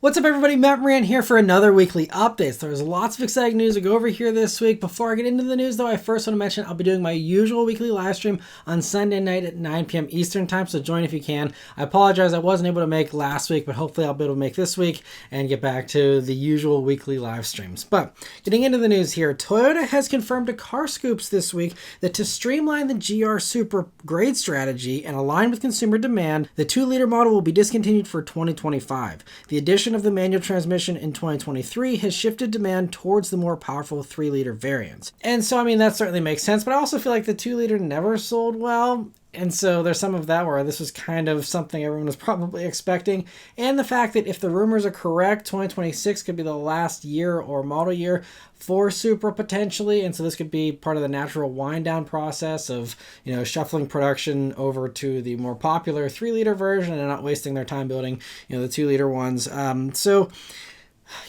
What's up everybody, Matt Moran here for another weekly update. So there's lots of exciting news to go over here this week. Before I get into the news though, I first want to mention I'll be doing my usual weekly live stream on Sunday night at 9 p.m. Eastern time, so join if you can. I apologize I wasn't able to make last week, but hopefully I'll be able to make this week and get back to the usual weekly live streams. But getting into the news here, Toyota has confirmed to Car Scoops this week that to streamline the GR Supra grade strategy and align with consumer demand, the 2-liter model will be discontinued for 2025. The addition of the manual transmission in 2023 has shifted demand towards the more powerful 3-liter variants. And so, I mean, that certainly makes sense, but I also feel like the 2-liter never sold well. And so there's some of that where this was kind of something everyone was probably expecting. And the fact that if the rumors are correct, 2026 could be the last year or model year for Supra potentially. And so this could be part of the natural wind down process of, shuffling production over to the more popular 3-liter version and not wasting their time building, the 2-liter ones.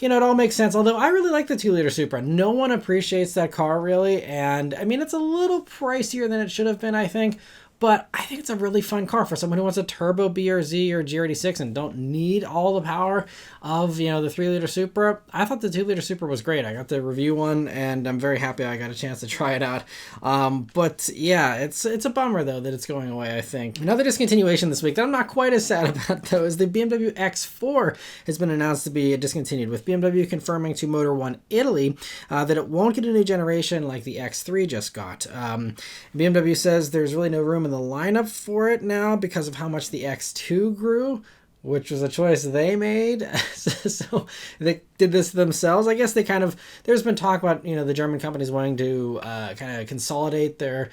It all makes sense. Although I really like the 2-liter Supra. No one appreciates that car really. And I mean, it's a little pricier than it should have been, I think. But I think it's a really fun car for someone who wants a turbo BRZ or GR86 and don't need all the power of, the 3-liter Supra. I thought the 2-liter Supra was great. I got to review one and I'm very happy I got a chance to try it out. But yeah, it's a bummer though that it's going away, I think. Another discontinuation this week that I'm not quite as sad about though is the BMW X4 has been announced to be discontinued, with BMW confirming to Motor One Italy that it won't get a new generation like the X3 just got. BMW says there's really no room in the lineup for it now because of how much the X2 grew, which was a choice they made. So they did this themselves. I guess there's been talk about, the German companies wanting to kind of consolidate their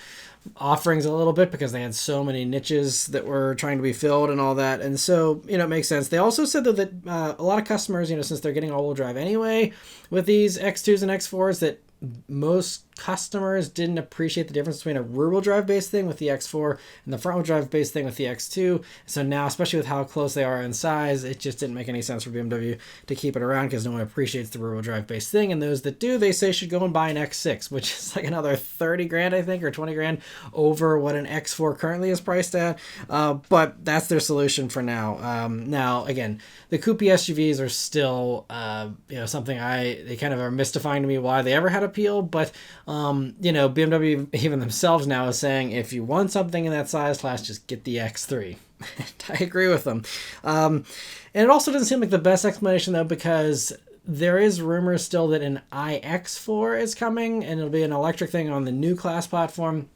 offerings a little bit because they had so many niches that were trying to be filled and all that. And so, it makes sense. They also said though that a lot of customers, since they're getting all-wheel drive anyway with these X2s and X4s, that most customers didn't appreciate the difference between a rear-wheel drive based thing with the X4 and the front-wheel drive based thing with the X2. So now, especially with how close they are in size, it just didn't make any sense for BMW to keep it around because no one appreciates the rear-wheel drive based thing. And those that do, they say should go and buy an X6, which is like another 30 grand, I think, or 20 grand over what an X4 currently is priced at. But that's their solution for now. Now, again, the coupe SUVs are still, something they kind of are mystifying to me why they ever had appeal. But BMW even themselves now is saying if you want something in that size class, just get the X3. I agree with them. And it also doesn't seem like the best explanation though, because there is rumors still that an iX4 is coming and it'll be an electric thing on the new class platform,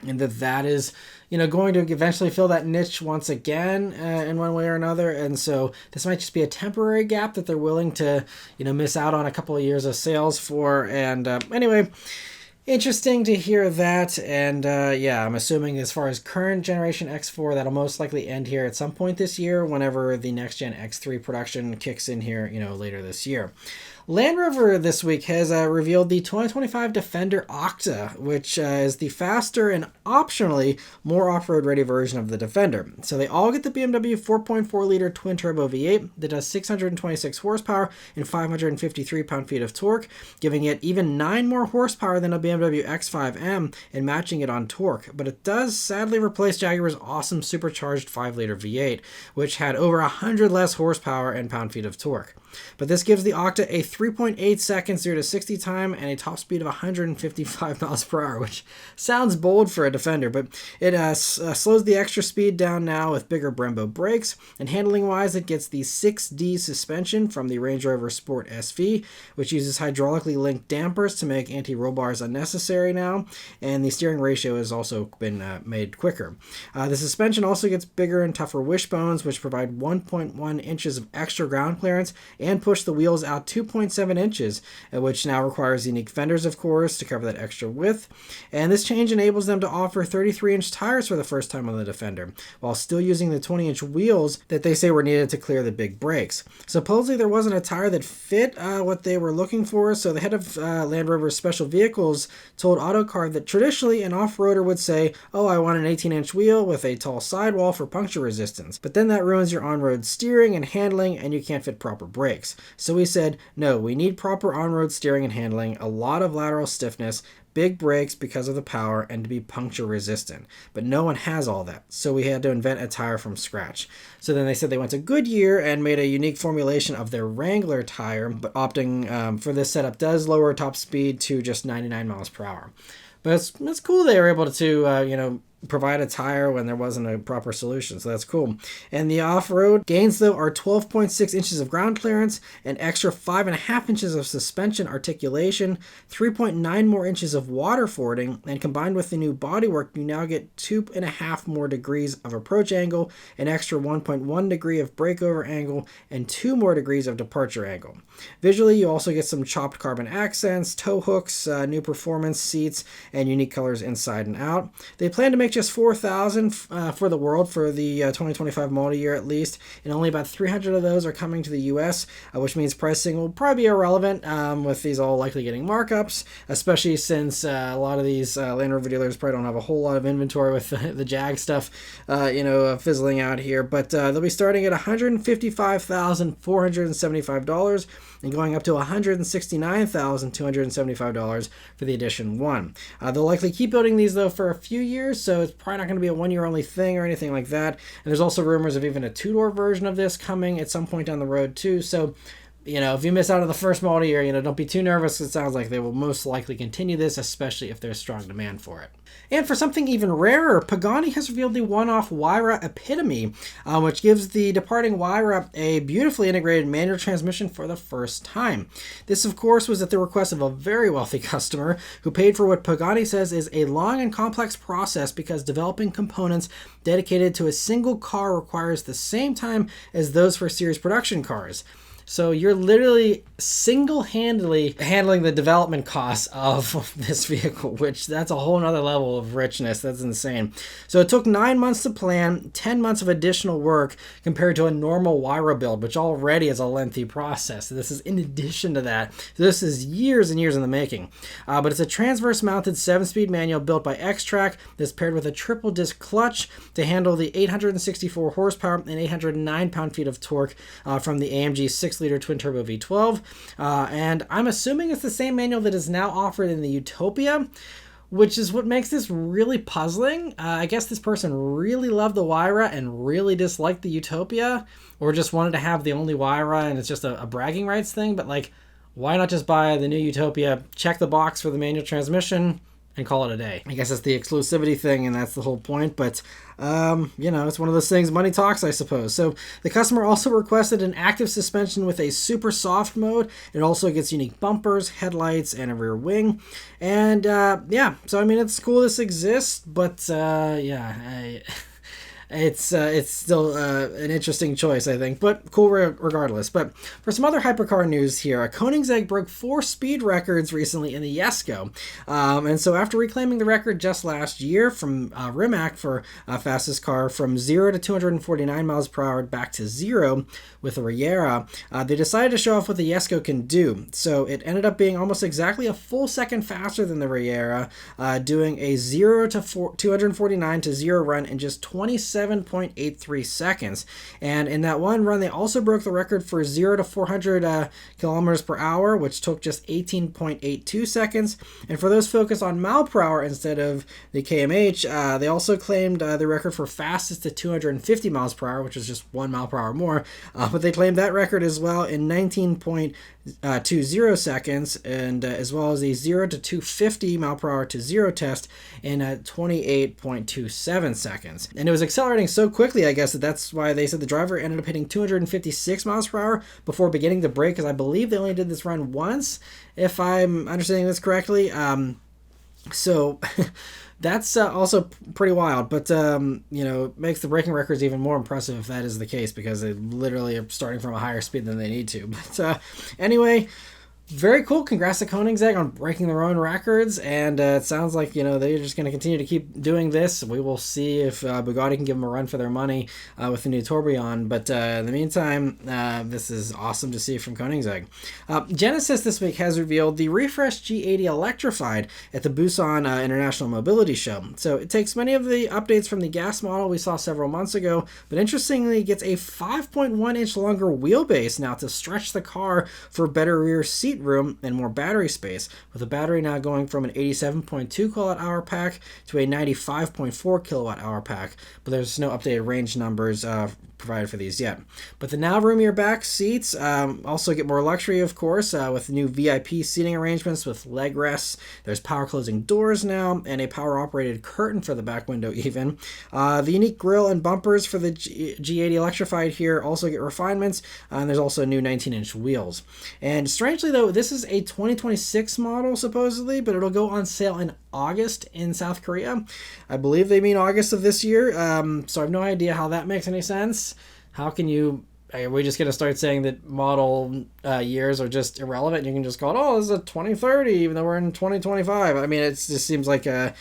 and that is going to eventually fill that niche once again in one way or another. And so this might just be a temporary gap that they're willing to miss out on a couple of years of sales for. And anyway, interesting to hear that. And yeah, I'm assuming as far as current generation X4, that'll most likely end here at some point this year whenever the next gen X3 production kicks in here later this year. Land Rover this week has revealed the 2025 Defender Octa, which is the faster and optionally more off-road ready version of the Defender. So they all get the BMW 4.4-liter twin-turbo V8 that does 626 horsepower and 553 pound-feet of torque, giving it even 9 more horsepower than a BMW X5M and matching it on torque. But it does sadly replace Jaguar's awesome supercharged 5-liter V8, which had over 100 less horsepower and pound-feet of torque. But this gives the Octa a 3.8 seconds 0 to 60 time and a top speed of 155 miles per hour, which sounds bold for a Defender, but it slows the extra speed down now with bigger Brembo brakes. And handling wise, it gets the 6D suspension from the Range Rover Sport SV, which uses hydraulically linked dampers to make anti-roll bars unnecessary now, and the steering ratio has also been made quicker. The suspension also gets bigger and tougher wishbones, which provide 1.1 inches of extra ground clearance and push the wheels out 2.7 inches, which now requires unique fenders, of course, to cover that extra width. And this change enables them to offer 33-inch tires for the first time on the Defender, while still using the 20-inch wheels that they say were needed to clear the big brakes. Supposedly, there wasn't a tire that fit what they were looking for, so the head of Land Rover's special vehicles told Autocar that traditionally an off-roader would say, oh, I want an 18-inch wheel with a tall sidewall for puncture resistance, but then that ruins your on-road steering and handling, and you can't fit proper brakes. So we said, no, So we need proper on-road steering and handling, a lot of lateral stiffness, big brakes because of the power, and to be puncture resistant. But no one has all that, so we had to invent a tire from scratch. So then they said they went to Goodyear and made a unique formulation of their Wrangler tire, but opting for this setup does lower top speed to just 99 miles per hour. But it's cool they were able to, provide a tire when there wasn't a proper solution, so that's cool. And the off-road gains, though, are 12.6 inches of ground clearance, an extra 5.5 inches of suspension articulation, 3.9 more inches of water fording, and combined with the new bodywork, you now get 2.5 more degrees of approach angle, an extra 1.1 degree of breakover angle, and 2 more degrees of departure angle. Visually, you also get some chopped carbon accents, tow hooks, new performance seats, and unique colors inside and out. They plan to make just 4,000 for the world for the 2025 model year at least, and only about 300 of those are coming to the US, which means pricing will probably be irrelevant, with these all likely getting markups, especially since a lot of these Land Rover dealers probably don't have a whole lot of inventory with the Jag stuff, fizzling out here. But they'll be starting at $155,475 and going up to $169,275 for the Edition 1. They'll likely keep building these, though, for a few years, so it's probably not going to be a one-year only thing or anything like that. And there's also rumors of even a two-door version of this coming at some point down the road, too. So, if you miss out on the first model year, don't be too nervous. It sounds like they will most likely continue this, especially if there's strong demand for it. And for something even rarer, Pagani has revealed the one-off Huayra Epitome, which gives the departing Huayra a beautifully integrated manual transmission for the first time. This, of course, was at the request of a very wealthy customer who paid for what Pagani says is a long and complex process because developing components dedicated to a single car requires the same time as those for series production cars. So you're literally single-handedly handling the development costs of this vehicle, which that's a whole nother level of richness. That's insane. So it took 9 months to plan, 10 months of additional work compared to a normal Huayra build, which already is a lengthy process. So this is in addition to that. This is years and years in the making. But it's a transverse-mounted 7-speed manual built by X-Track that's paired with a triple-disc clutch to handle the 864 horsepower and 809 pound-feet of torque from the AMG 6-liter twin-turbo V12. And I'm assuming it's the same manual that is now offered in the Utopia, which is what makes this really puzzling. I guess this person really loved the Huayra and really disliked the Utopia, or just wanted to have the only Huayra and it's just a bragging rights thing. But why not just buy the new Utopia, check the box for the manual transmission, and call it a day? I guess it's the exclusivity thing, and that's the whole point. But it's one of those things, money talks, I suppose. So the customer also requested an active suspension with a super soft mode. It also gets unique bumpers, headlights, and a rear wing. And so it's cool this exists, but it's still an interesting choice, I think, but cool regardless. But for some other hypercar news here, Koenigsegg broke 4 speed records recently in the Jesko. And so after reclaiming the record just last year from Rimac for fastest car from 0 to 249 miles per hour back to 0 with the Huayra, they decided to show off what the Jesko can do. So it ended up being almost exactly a full second faster than the Huayra, doing a 0 to 249 to 0 run in just 27.83 seconds. And in that one run, they also broke the record for 0 to 400 kilometers per hour, which took just 18.82 seconds. And for those focused on mile per hour instead of the kmh, they also claimed the record for fastest to 250 miles per hour, which is just 1 mile per hour more. But they claimed that record as well in 19.20 seconds, and as well as a 0 to 250 mile per hour to 0 test in 28.27 seconds. And it was accelerating so quickly, I guess, that's why they said the driver ended up hitting 256 miles per hour before beginning to brake, because I believe they only did this run once, if I'm understanding this correctly. So that's also pretty wild, but makes the braking records even more impressive if that is the case, because they literally are starting from a higher speed than they need to. But anyway, Very cool. Congrats to Koenigsegg on breaking their own records. And it sounds like, they're just going to continue to keep doing this. We will see if Bugatti can give them a run for their money with the new tourbillon. But in the meantime, this is awesome to see from Koenigsegg. Genesis this week has revealed the refreshed G80 Electrified at the Busan International Mobility Show. So it takes many of the updates from the gas model we saw several months ago, but interestingly, it gets a 5.1-inch longer wheelbase now to stretch the car for better rear seat room and more battery space, with the battery now going from an 87.2 kilowatt-hour pack to a 95.4 kilowatt-hour pack, but there's no updated range numbers provided for these yet. But the now roomier back seats also get more luxury, of course, with new VIP seating arrangements with leg rests. There's power closing doors now and a power operated curtain for the back window even. The unique grille and bumpers for the G80 Electrified here also get refinements, and there's also new 19-inch wheels. And strangely though, this is a 2026 model supposedly, but it'll go on sale in August in South Korea. I believe they mean August of this year, so I have no idea how that makes any sense. Are we just going to start saying that model years are just irrelevant? You can just call it, this is a 2030, even though we're in 2025. I mean, it just seems like a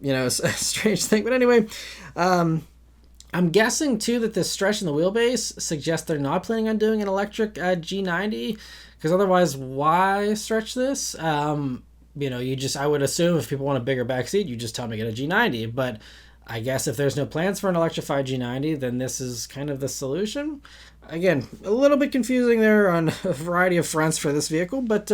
strange thing. But anyway, I'm guessing, too, that this stretch in the wheelbase suggests they're not planning on doing an electric G90, because otherwise, why stretch this? I would assume if people want a bigger backseat, you just tell them to get a G90, but I guess if there's no plans for an electrified G90, then this is kind of the solution. Again, a little bit confusing there on a variety of fronts for this vehicle, but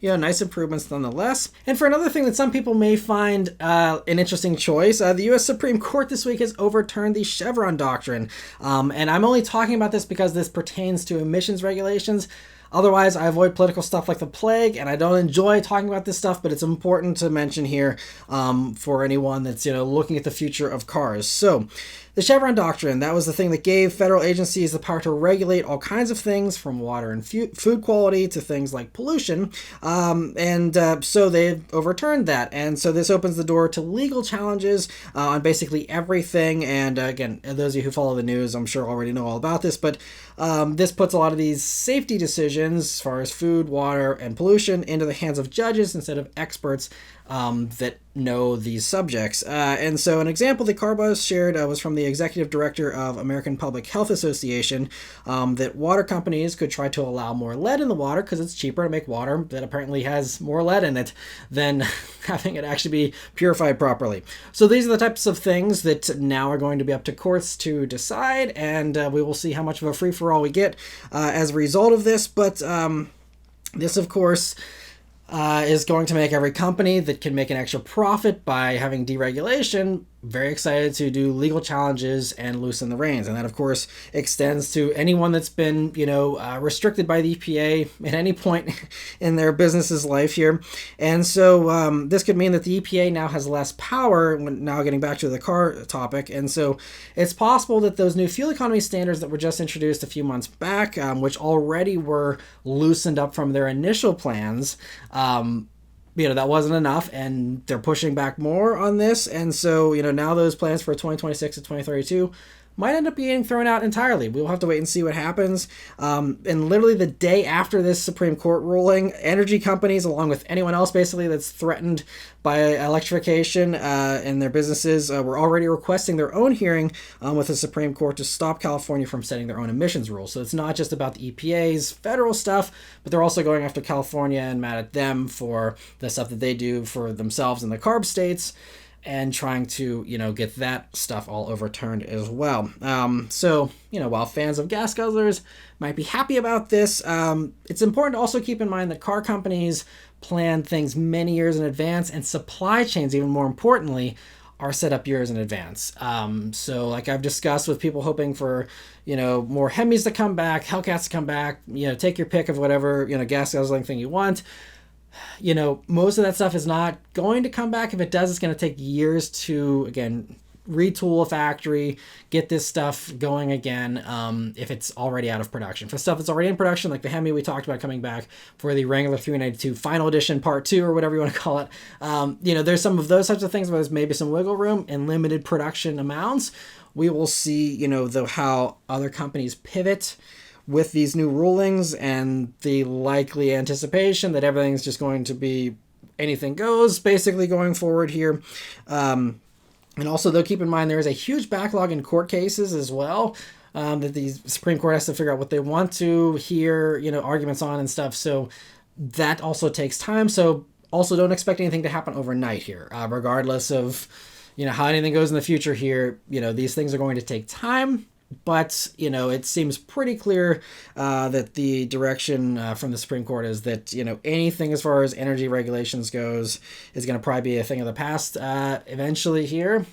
nice improvements nonetheless. And for another thing that some people may find an interesting choice, the U.S. Supreme Court this week has overturned the Chevron doctrine. And I'm only talking about this because this pertains to emissions regulations. Otherwise, I avoid political stuff like the plague, and I don't enjoy talking about this stuff, but it's important to mention here for anyone that's looking at the future of cars. So, the Chevron doctrine, that was the thing that gave federal agencies the power to regulate all kinds of things, from water and food quality to things like pollution, so they've overturned that. And so this opens the door to legal challenges on basically everything. And again, those of you who follow the news, I'm sure already know all about this, but this puts a lot of these safety decisions as far as food, water, and pollution into the hands of judges instead of experts that know these subjects. And so an example that Carbuzz shared was from the executive director of American Public Health Association, that water companies could try to allow more lead in the water because it's cheaper to make water that apparently has more lead in it than having it actually be purified properly. So these are the types of things that now are going to be up to courts to decide, and we will see how much of a free-for-all we get as a result of this. But this, of course, is going to make every company that can make an extra profit by having deregulation very excited to do legal challenges and loosen the reins. And that, of course, extends to anyone that's been, restricted by the EPA at any point in their business's life here. And so this could mean that the EPA now has less power, now getting back to the car topic. And so it's possible that those new fuel economy standards that were just introduced a few months back, which already were loosened up from their initial plans, that wasn't enough, and they're pushing back more on this. And so, now those plans for 2026 to 2032 might end up being thrown out entirely. We'll have to wait and see what happens. And literally the day after this Supreme Court ruling, energy companies, along with anyone else basically that's threatened by electrification in their businesses, were already requesting their own hearing with the Supreme Court to stop California from setting their own emissions rules. So it's not just about the EPA's federal stuff, but they're also going after California and mad at them for the stuff that they do for themselves in the CARB states, and trying to, get that stuff all overturned as well. So, while fans of gas guzzlers might be happy about this, it's important to also keep in mind that car companies plan things many years in advance, and supply chains, even more importantly, are set up years in advance. So like I've discussed with people hoping for, more Hemis to come back, Hellcats to come back, take your pick of whatever, gas guzzling thing you want. Most of that stuff is not going to come back. If it does, it's going to take years to, again, retool a factory, get this stuff going again, if it's already out of production. For stuff that's already in production, like the Hemi we talked about coming back for the Wrangler 392 Final Edition Part 2, or whatever you want to call it, there's some of those types of things where there's maybe some wiggle room in limited production amounts. We will see, how other companies pivot with these new rulings and the likely anticipation that everything's just going to be anything goes basically going forward here. And also, though, keep in mind there is a huge backlog in court cases as well, that the Supreme Court has to figure out what they want to hear, arguments on and stuff. So that also takes time. So also don't expect anything to happen overnight here, regardless of, how anything goes in the future here. These things are going to take time. But, it seems pretty clear that the direction from the Supreme Court is that, anything as far as energy regulations goes is going to probably be a thing of the past eventually here.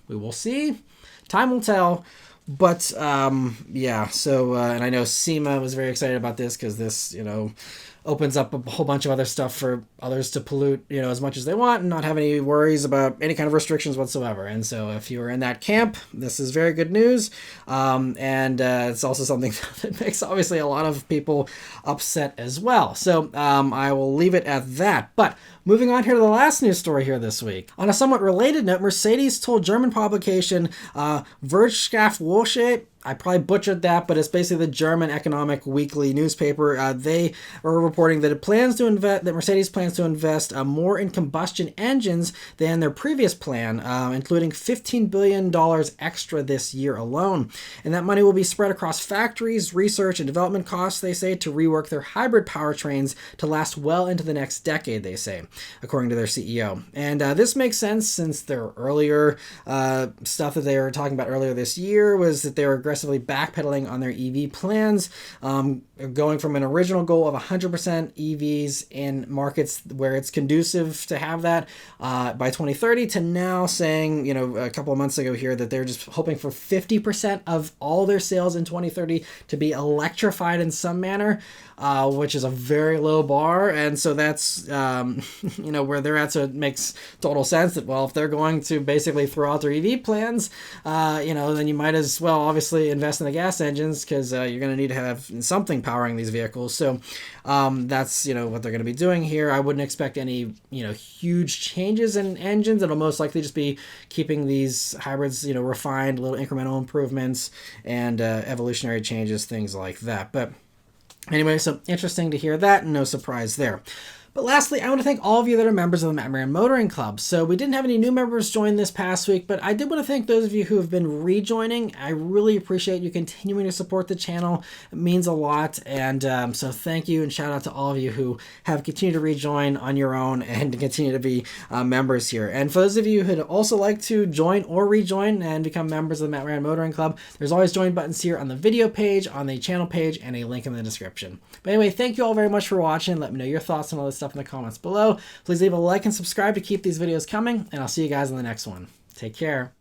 We will see. Time will tell. But, yeah, so, and I know SEMA was very excited about this because this, opens up a whole bunch of other stuff for others to pollute, as much as they want and not have any worries about any kind of restrictions whatsoever. And so if you are in that camp, this is very good news. And it's also something that makes obviously a lot of people upset as well. So I will leave it at that. But moving on here to the last news story here this week. On a somewhat related note, Mercedes told German publication Wirtschaftswoche, I probably butchered that, but it's basically the German economic weekly newspaper. They are reporting that Mercedes plans to invest more in combustion engines than their previous plan, including $15 billion extra this year alone. And that money will be spread across factories, research, and development costs, they say, to rework their hybrid powertrains to last well into the next decade, they say, according to their CEO. And this makes sense since their earlier stuff that they were talking about earlier this year was that they were aggressively backpedaling on their EV plans, going from an original goal of 100% EVs in markets where it's conducive to have that by 2030 to now saying, a couple of months ago here that they're just hoping for 50% of all their sales in 2030 to be electrified in some manner, which is a very low bar. And so that's, where they're at. So it makes total sense that, well, if they're going to basically throw out their EV plans, then you might as well obviously invest in the gas engines because you're going to need to have something powering these vehicles. So that's, what they're going to be doing here. I wouldn't expect any, huge changes in engines. It'll most likely just be keeping these hybrids, refined, little incremental improvements and evolutionary changes, things like that. But anyway, so interesting to hear that. No surprise there. But lastly, I want to thank all of you that are members of the Maran Motoring Club. So we didn't have any new members join this past week, but I did want to thank those of you who have been rejoining. I really appreciate you continuing to support the channel. It means a lot. And so thank you and shout out to all of you who have continued to rejoin on your own and to continue to be members here. And for those of you who'd also like to join or rejoin and become members of the Maran Motoring Club, there's always join buttons here on the video page, on the channel page, and a link in the description. But anyway, thank you all very much for watching. Let me know your thoughts on all this stuff in the comments below. Please leave a like and subscribe to keep these videos coming, and I'll see you guys in the next one. Take care.